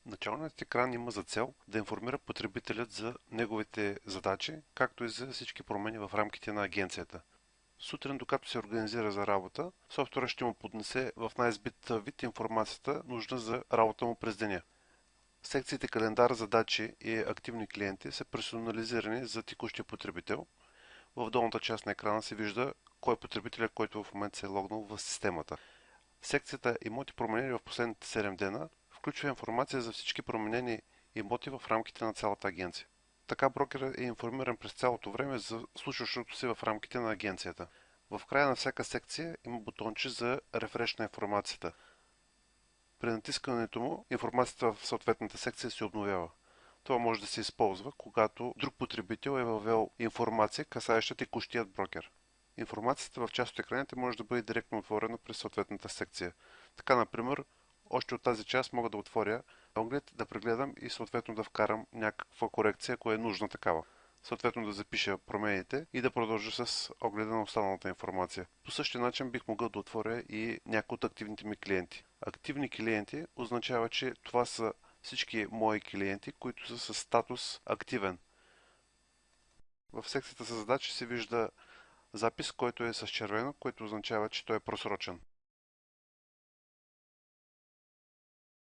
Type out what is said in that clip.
Началният екран има за цел да информира потребителят за неговите задачи, както и за всички промени в рамките на агенцията. Сутрин, докато се организира за работа, софтуерът ще му поднесе в най-избит вид информацията, нужна за работа му през деня. Секциите календар, задачи и активни клиенти са персонализирани за текущия потребител. В долната част на екрана се вижда кой е потребителят, който в момента се е логнал в системата. Секцията имоти променени в последните 7 дена включва информация за всички променени имоти в рамките на цялата агенция. Така брокерът е информиран през цялото време за случващото се в рамките на агенцията. В края на всяка секция има бутонче за рефреш на информацията. При натискането му информацията в съответната секция се обновява. Това може да се използва, когато друг потребител е въвел информация, касаеща текущият брокер. Информацията в част от екраните може да бъде директно отворена през съответната секция. Така, например, още от тази част мога да отворя оглед, да прегледам и съответно да вкарам някаква корекция, ако е нужна такава. Съответно да запиша промените и да продължа с огледа на останалата информация. По същия начин бих могъл да отворя и някои от активните ми клиенти. Активни клиенти означава, че това са всички мои клиенти, които са с статус активен. В секцията за задачи се вижда запис, който е с червено, което означава, че той е просрочен.